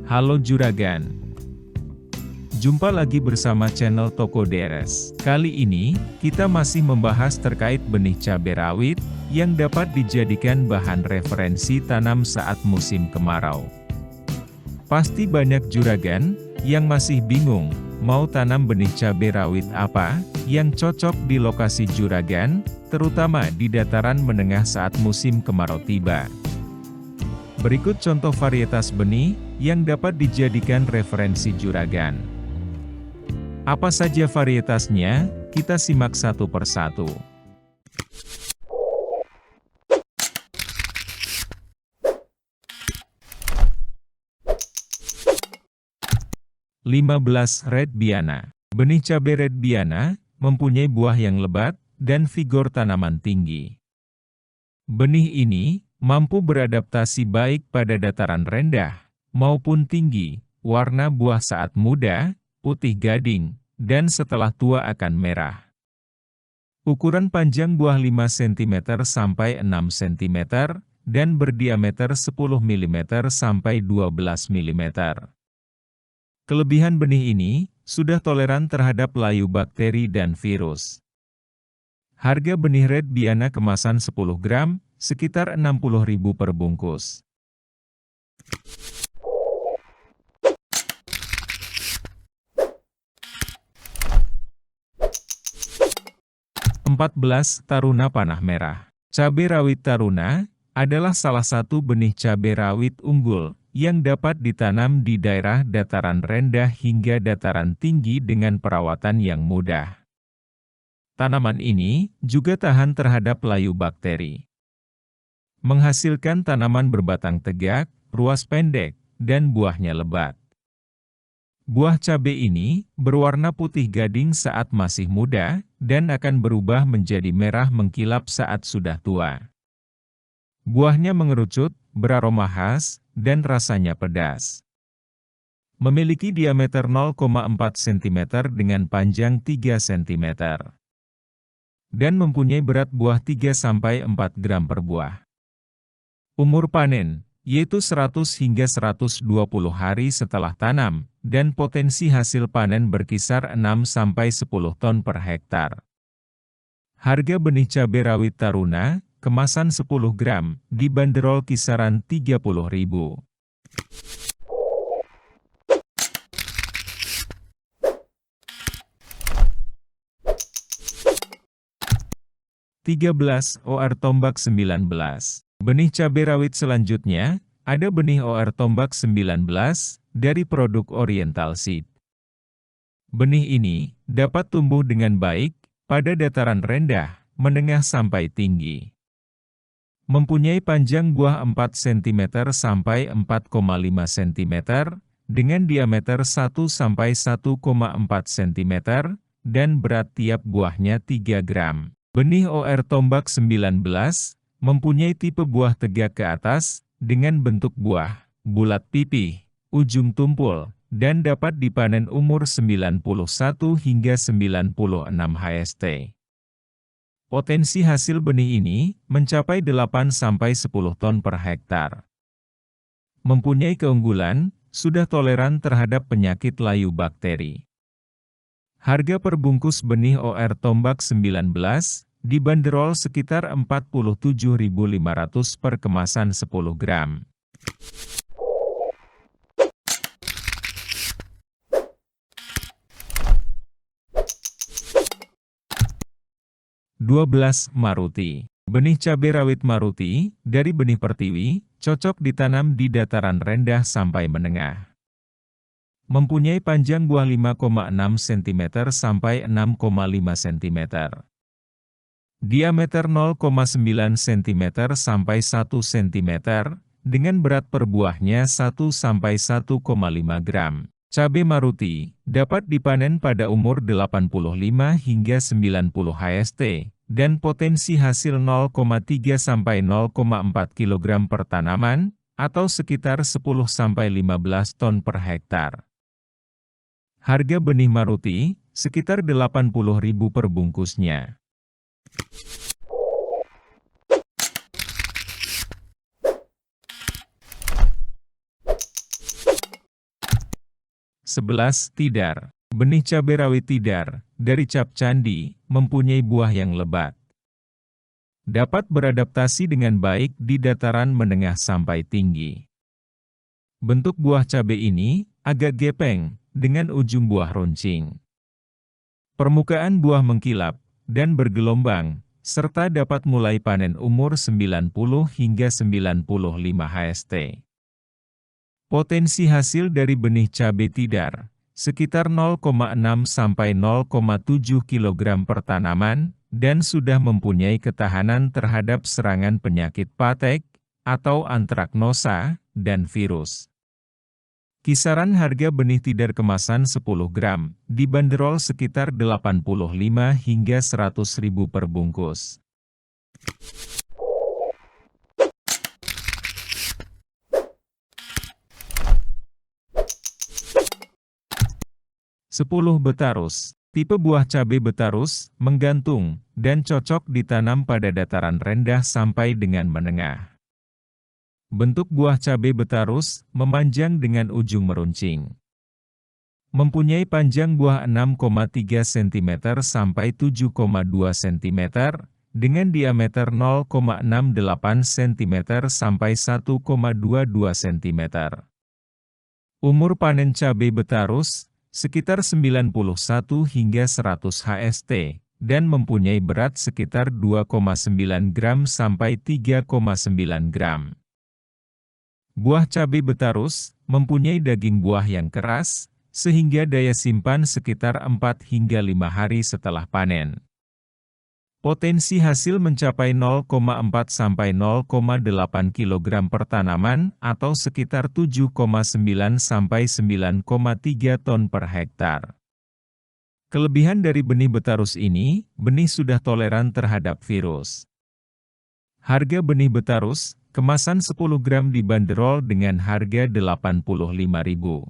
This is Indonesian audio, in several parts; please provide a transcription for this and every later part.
Halo Juragan, jumpa lagi bersama channel Toko Deres. Kali ini, kita masih membahas terkait benih cabai rawit, yang dapat dijadikan bahan referensi tanam saat musim kemarau. Pasti banyak Juragan, yang masih bingung, mau tanam benih cabai rawit apa, yang cocok di lokasi Juragan, terutama di dataran menengah saat musim kemarau tiba. Berikut contoh varietas benih, yang dapat dijadikan referensi Juragan. Apa saja varietasnya? Kita simak satu persatu. Red Biana. Benih cabai Red Biana, mempunyai buah yang lebat, dan vigor tanaman tinggi. Benih ini, mampu beradaptasi baik pada dataran rendah, maupun tinggi. Warna buah saat muda, putih gading, dan setelah tua akan merah. Ukuran panjang buah 5 cm sampai 6 cm, dan berdiameter 10 mm sampai 12 mm. Kelebihan benih ini, sudah toleran terhadap layu bakteri dan virus. Harga benih Red Biana kemasan 10 gram, sekitar Rp60.000 per bungkus. Taruna Panah Merah. Cabai rawit Taruna adalah salah satu benih cabai rawit unggul yang dapat ditanam di daerah dataran rendah hingga dataran tinggi dengan perawatan yang mudah. Tanaman ini juga tahan terhadap layu bakteri. Menghasilkan tanaman berbatang tegak, ruas pendek, dan buahnya lebat. Buah cabai ini berwarna putih gading saat masih muda, dan akan berubah menjadi merah mengkilap saat sudah tua. Buahnya mengerucut, beraroma khas, dan rasanya pedas. Memiliki diameter 0,4 cm dengan panjang 3 cm. Dan mempunyai berat buah 3-4 gram per buah. Umur panen, yaitu 100 hingga 120 hari setelah tanam, dan potensi hasil panen berkisar 6-10 ton per hektar. Harga benih cabai rawit Taruna, kemasan 10 gram, dibanderol kisaran Rp30.000. OR Tombak 19. Benih cabai rawit selanjutnya, ada benih OR Tombak 19, dari produk Oriental Seed. Benih ini, dapat tumbuh dengan baik, pada dataran rendah, menengah sampai tinggi. Mempunyai panjang buah 4 cm sampai 4,5 cm, dengan diameter 1-1,4 cm, dan berat tiap buahnya 3 gram. Benih OR Tombak 19, mempunyai tipe buah tegak ke atas, dengan bentuk buah bulat pipih, ujung tumpul, dan dapat dipanen umur 91 hingga 96 HST. Potensi hasil benih ini mencapai 8-10 ton per hektar. Mempunyai keunggulan, sudah toleran terhadap penyakit layu bakteri. Harga per bungkus benih OR Tombak 19, dibanderol sekitar Rp47.500 per kemasan 10 gram. Maruti. Benih cabai rawit Maruti, dari benih Pertiwi, cocok ditanam di dataran rendah sampai menengah. Mempunyai panjang buah 5,6 cm sampai 6,5 cm. Diameter 0,9 cm sampai 1 cm, dengan berat per buahnya 1-1,5 gram. Cabai Maruti dapat dipanen pada umur 85 hingga 90 HST, dan potensi hasil 0,3 sampai 0,4 kg per tanaman, atau sekitar 10-15 ton per hektar. Harga benih Maruti, sekitar Rp80.000 per bungkusnya. 11. Tidar. Benih cabai rawit tidar, dari cap candi, mempunyai buah yang lebat. Dapat beradaptasi dengan baik di dataran menengah sampai tinggi. Bentuk buah cabai ini agak gepeng, dengan ujung buah runcing. Permukaan buah mengkilap dan bergelombang, serta dapat mulai panen umur 90 hingga 95 HST. Potensi hasil dari benih cabai tidar, sekitar 0,6 sampai 0,7 kg per tanaman, dan sudah mempunyai ketahanan terhadap serangan penyakit patek, atau antraknosa, dan virus. Kisaran harga benih tidar kemasan 10 gram, dibanderol sekitar 85 hingga 100 ribu per bungkus. 10 Betarus. Tipe buah cabai Betarus, menggantung, dan cocok ditanam pada dataran rendah sampai dengan menengah. Bentuk buah cabai Betarus, memanjang dengan ujung meruncing. Mempunyai panjang buah 6,3 cm sampai 7,2 cm, dengan diameter 0,68 cm sampai 1,22 cm. Umur panen cabai Betarus, sekitar 91 hingga 100 HST, dan mempunyai berat sekitar 2,9 gram sampai 3,9 gram. Buah cabai Betarus mempunyai daging buah yang keras, sehingga daya simpan sekitar 4 hingga 5 hari setelah panen. Potensi hasil mencapai 0,4 sampai 0,8 kg per tanaman atau sekitar 7,9 sampai 9,3 ton per hektar. Kelebihan dari benih Betarus ini, benih sudah toleran terhadap virus. Harga benih Betarus, kemasan 10 gram dibanderol dengan harga Rp85.000.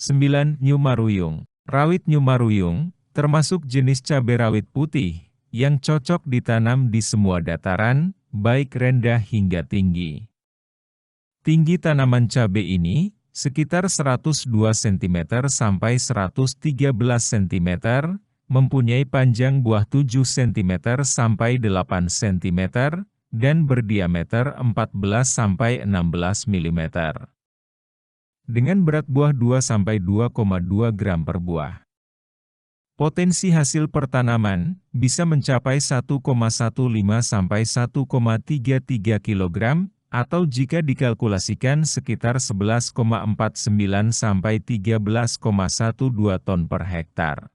9. New Maruyung. Rawit New Maruyung, termasuk jenis cabai rawit putih, yang cocok ditanam di semua dataran, baik rendah hingga tinggi. Tinggi tanaman cabai ini, sekitar 102 cm sampai 113 cm, mempunyai panjang buah 7 cm sampai 8 cm, dan berdiameter 14 sampai 16 mm. Dengan berat buah 2-2,2 gram per buah. Potensi hasil per tanaman bisa mencapai 1,15 sampai 1,33 kg, atau jika dikalkulasikan sekitar 11,49 sampai 13,12 ton per hektar.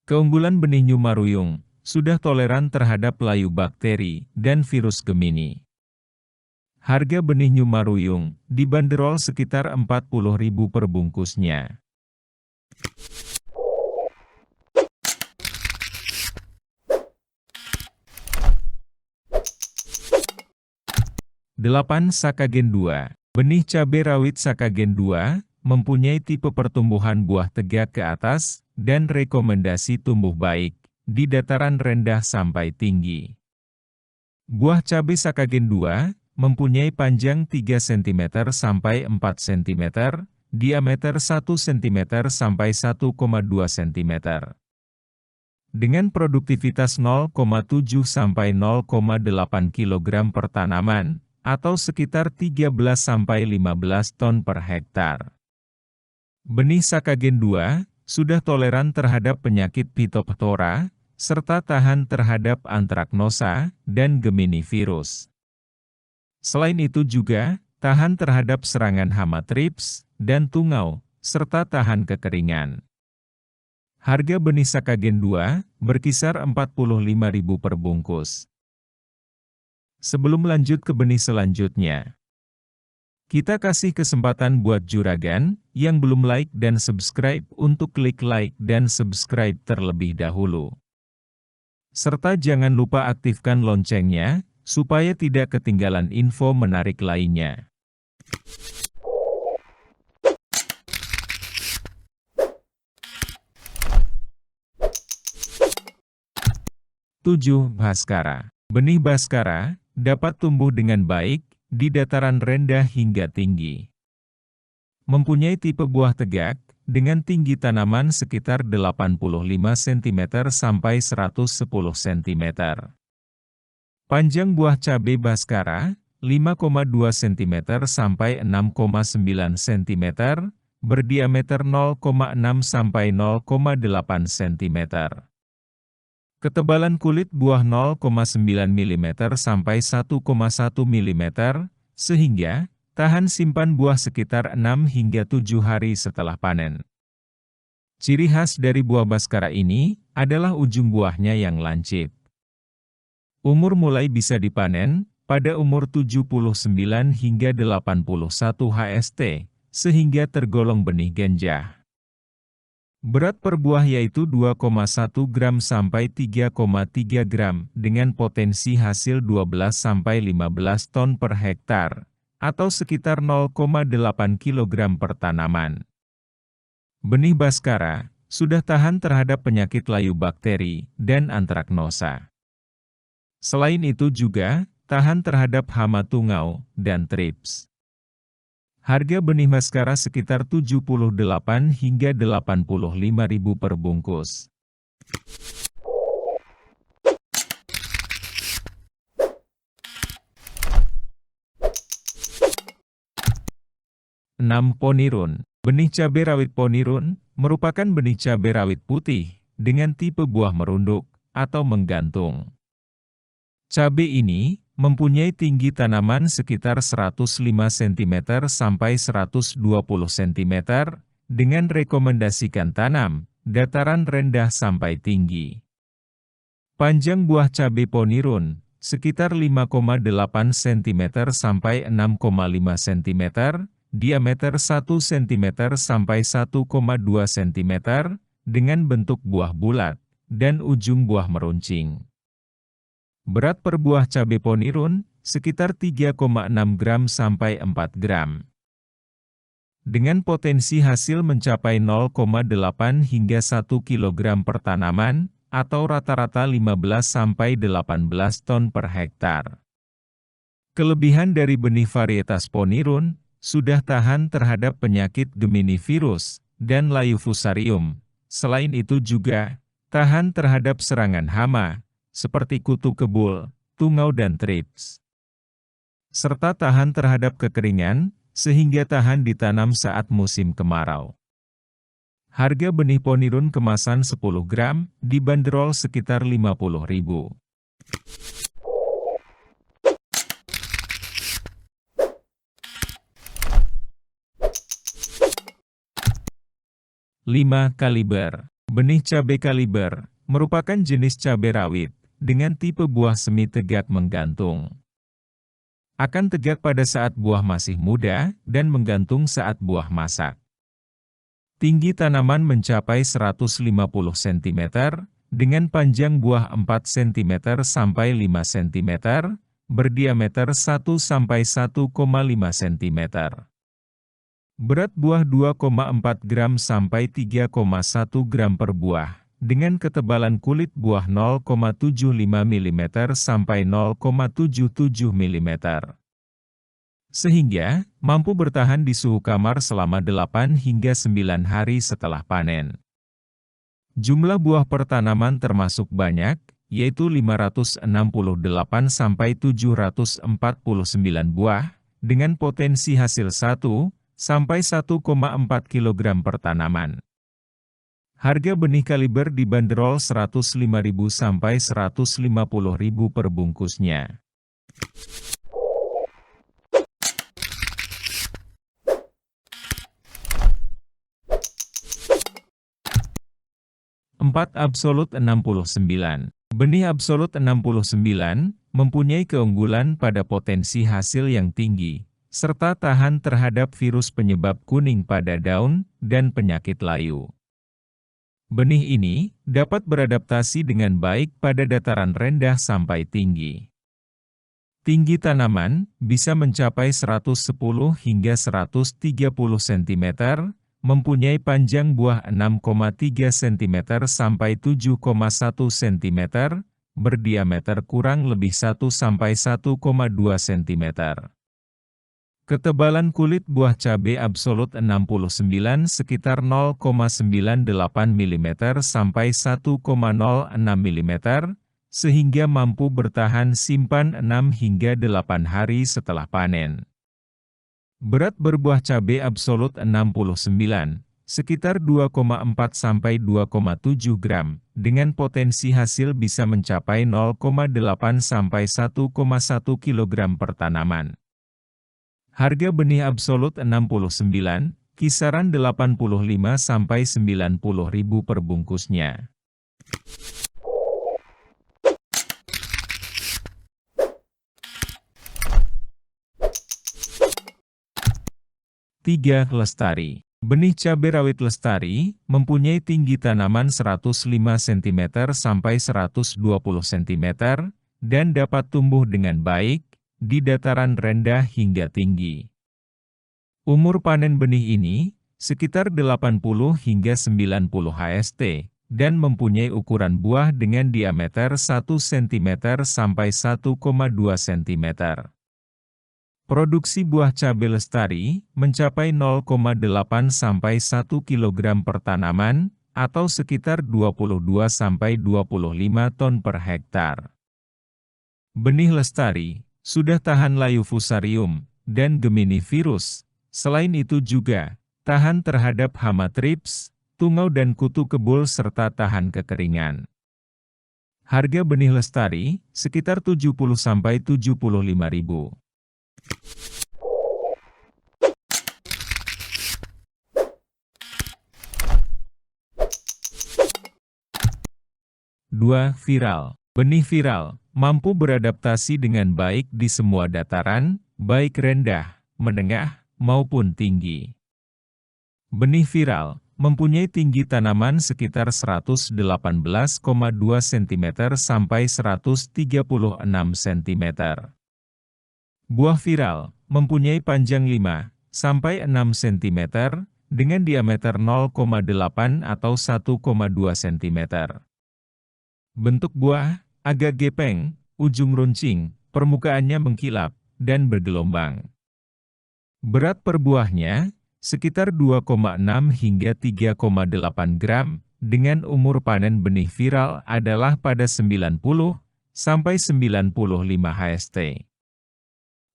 Keunggulan benih New Maruyung, sudah toleran terhadap layu bakteri dan virus Gemini. Harga benih New Maruyung dibanderol sekitar Rp40.000 per bungkusnya. 8. Sakagen 2. Benih cabai rawit Sakagen 2 mempunyai tipe pertumbuhan buah tegak ke atas dan rekomendasi tumbuh baik di dataran rendah sampai tinggi. Buah cabai Sakagen 2 mempunyai panjang 3 cm sampai 4 cm, diameter 1 cm sampai 1,2 cm. Dengan produktivitas 0,7 sampai 0,8 kg per tanaman, atau sekitar 13 sampai 15 ton per hektar. Benih Sakagen 2 sudah toleran terhadap penyakit Phytophthora, serta tahan terhadap antraknosa dan Gemini virus. Selain itu juga, tahan terhadap serangan hama trips dan tungau, serta tahan kekeringan. Harga benih Sakagen 2 berkisar Rp45.000 per bungkus. Sebelum lanjut ke benih selanjutnya, kita kasih kesempatan buat juragan yang belum like dan subscribe untuk klik like dan subscribe terlebih dahulu. Serta jangan lupa aktifkan loncengnya, supaya tidak ketinggalan info menarik lainnya. 7. Bhaskara. Benih Bhaskara dapat tumbuh dengan baik di dataran rendah hingga tinggi. Mempunyai tipe buah tegak, dengan tinggi tanaman sekitar 85 cm sampai 110 cm. Panjang buah cabai Bhaskara, 5,2 cm sampai 6,9 cm, berdiameter 0,6 sampai 0,8 cm. Ketebalan kulit buah 0,9 mm sampai 1,1 mm, sehingga tahan simpan buah sekitar 6 hingga 7 hari setelah panen. Ciri khas dari buah Bhaskara ini adalah ujung buahnya yang lancip. Umur mulai bisa dipanen pada umur 79 hingga 81 HST, sehingga tergolong benih genjah. Berat per buah yaitu 2,1 gram sampai 3,3 gram dengan potensi hasil 12 sampai 15 ton per hektar, atau sekitar 0,8 kg per tanaman. Benih Bhaskara sudah tahan terhadap penyakit layu bakteri dan antraknosa. Selain itu juga tahan terhadap hama tungau dan trips. Harga benih Bhaskara sekitar 78 hingga 85.000 per bungkus. Ponirun. Benih cabai rawit ponirun merupakan benih cabai rawit putih dengan tipe buah merunduk atau menggantung. Cabai ini mempunyai tinggi tanaman sekitar 105 cm sampai 120 cm, dengan rekomendasikan tanam dataran rendah sampai tinggi. Panjang buah cabai ponirun sekitar 5,8 cm sampai 6,5 cm, diameter 1 cm sampai 1,2 cm, dengan bentuk buah bulat dan ujung buah meruncing. Berat per buah cabai ponirun sekitar 3,6 gram sampai 4 gram. Dengan potensi hasil mencapai 0,8 hingga 1 kg per tanaman, atau rata-rata 15 sampai 18 ton per hektar. Kelebihan dari benih varietas ponirun sudah tahan terhadap penyakit Geminivirus dan layu fusarium. Selain itu juga tahan terhadap serangan hama seperti kutu kebul, tungau dan trips. Serta tahan terhadap kekeringan, sehingga tahan ditanam saat musim kemarau. Harga benih ponirun kemasan 10 gram dibanderol sekitar 50.000. Kaliber. Benih cabai kaliber merupakan jenis cabai rawit dengan tipe buah semi tegak menggantung. Akan tegak pada saat buah masih muda dan menggantung saat buah masak. Tinggi tanaman mencapai 150 cm, dengan panjang buah 4 cm sampai 5 cm, berdiameter 1 sampai 1,5 cm. Berat buah 2,4 gram sampai 3,1 gram per buah, dengan ketebalan kulit buah 0,75 mm sampai 0,77 mm. Sehingga, mampu bertahan di suhu kamar selama 8 hingga 9 hari setelah panen. Jumlah buah per tanaman termasuk banyak, yaitu 568 sampai 749 buah, dengan potensi hasil 1 sampai 1,4 kg per tanaman. Harga benih kaliber dibanderol 105.000 sampai 150.000 per bungkusnya. Absolut 69. Benih Absolut 69 mempunyai keunggulan pada potensi hasil yang tinggi, serta tahan terhadap virus penyebab kuning pada daun dan penyakit layu. Benih ini dapat beradaptasi dengan baik pada dataran rendah sampai tinggi. Tinggi tanaman bisa mencapai 110 hingga 130 cm, mempunyai panjang buah 6,3 cm sampai 7,1 cm, berdiameter kurang lebih 1–1,2 cm. Ketebalan kulit buah cabai absolut 69 sekitar 0,98 mm sampai 1,06 mm, sehingga mampu bertahan simpan 6 hingga 8 hari setelah panen. Berat berbuah cabai absolut 69, sekitar 2,4 sampai 2,7 gram, dengan potensi hasil bisa mencapai 0,8 sampai 1,1 kg per tanaman. Harga benih absolut 69, kisaran 85 sampai 90 ribu per bungkusnya. Tiga, Lestari. Benih cabai rawit Lestari mempunyai tinggi tanaman 105 cm sampai 120 cm dan dapat tumbuh dengan baik di dataran rendah hingga tinggi. Umur panen benih ini sekitar 80 hingga 90 HST dan mempunyai ukuran buah dengan diameter 1 cm sampai 1,2 cm. Produksi buah cabai Lestari mencapai 0,8 sampai 1 kg per tanaman atau sekitar 22 sampai 25 ton per hektar. Benih Lestari sudah tahan layu fusarium dan Gemini virus. Selain itu juga tahan terhadap hama trips, tungau dan kutu kebul serta tahan kekeringan. Harga benih Lestari sekitar 70 sampai 75 ribu. Dua, Viral. Benih viral mampu beradaptasi dengan baik di semua dataran, baik rendah, menengah, maupun tinggi. Benih viral mempunyai tinggi tanaman sekitar 118,2 cm sampai 136 cm. Buah viral mempunyai panjang 5 sampai 6 cm dengan diameter 0,8 atau 1,2 cm. Bentuk buah agak gepeng, ujung runcing, permukaannya mengkilap, dan bergelombang. Berat per buahnya sekitar 2,6 hingga 3,8 gram, dengan umur panen benih viral adalah pada 90 sampai 95 HST.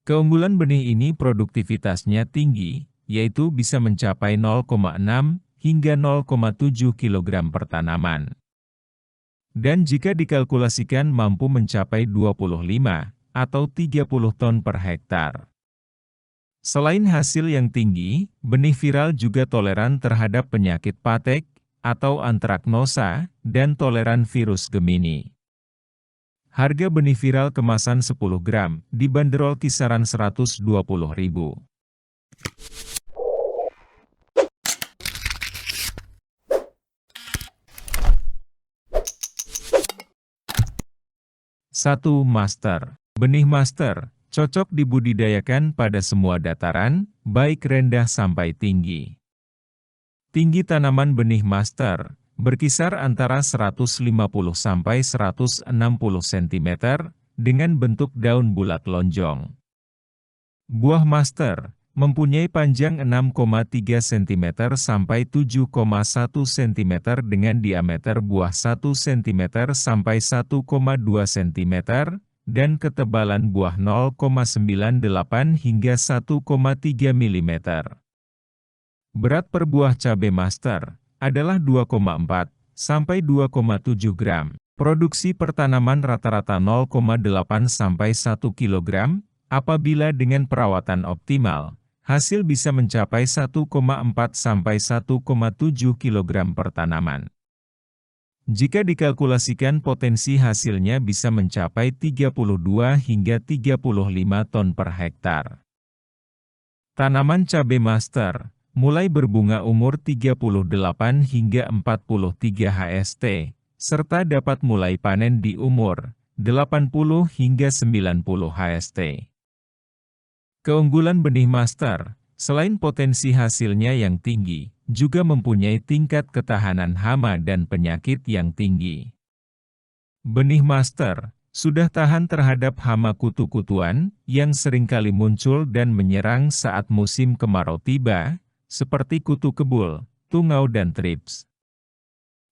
Keunggulan benih ini produktivitasnya tinggi, yaitu bisa mencapai 0,6 hingga 0,7 kg per tanaman. Dan jika dikalkulasikan mampu mencapai 25 atau 30 ton per hektar. Selain hasil yang tinggi, benih viral juga toleran terhadap penyakit patek atau antraknosa dan toleran virus Gemini. Harga benih viral kemasan 10 gram dibanderol kisaran 120 ribu. Satu, Master. Benih Master cocok dibudidayakan pada semua dataran, baik rendah sampai tinggi. Tinggi tanaman benih Master berkisar antara 150 sampai 160 cm dengan bentuk daun bulat lonjong. Buah Master mempunyai panjang 6,3 cm sampai 7,1 cm dengan diameter buah 1 cm sampai 1,2 cm dan ketebalan buah 0,98 hingga 1,3 mm. Berat per buah cabai Master adalah 2,4 sampai 2,7 gram. Produksi per tanaman rata-rata 0,8 sampai 1 kg. Apabila dengan perawatan optimal, hasil bisa mencapai 1,4 sampai 1,7 kg per tanaman. Jika dikalkulasikan potensi hasilnya bisa mencapai 32 hingga 35 ton per hektar. Tanaman cabai Master mulai berbunga umur 38 hingga 43 HST, serta dapat mulai panen di umur 80 hingga 90 HST. Keunggulan benih Master, selain potensi hasilnya yang tinggi, juga mempunyai tingkat ketahanan hama dan penyakit yang tinggi. Benih master sudah tahan terhadap hama kutu-kutuan yang seringkali muncul dan menyerang saat musim kemarau tiba, seperti kutu kebul, tungau dan trips.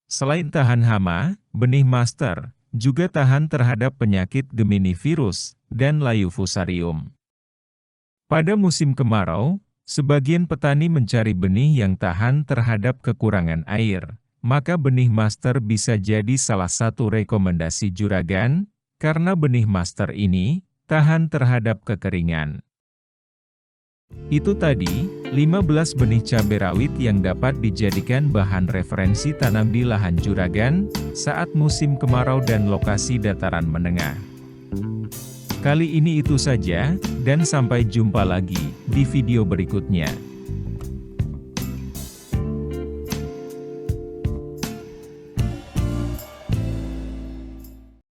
Selain tahan hama, benih master juga tahan terhadap penyakit Gemini virus dan layu fusarium. Pada musim kemarau, sebagian petani mencari benih yang tahan terhadap kekurangan air, maka benih master bisa jadi salah satu rekomendasi juragan, karena benih master ini tahan terhadap kekeringan. Itu tadi, 15 benih cabai rawit yang dapat dijadikan bahan referensi tanam di lahan juragan saat musim kemarau dan lokasi dataran menengah. Kali ini itu saja, dan sampai jumpa lagi di video berikutnya.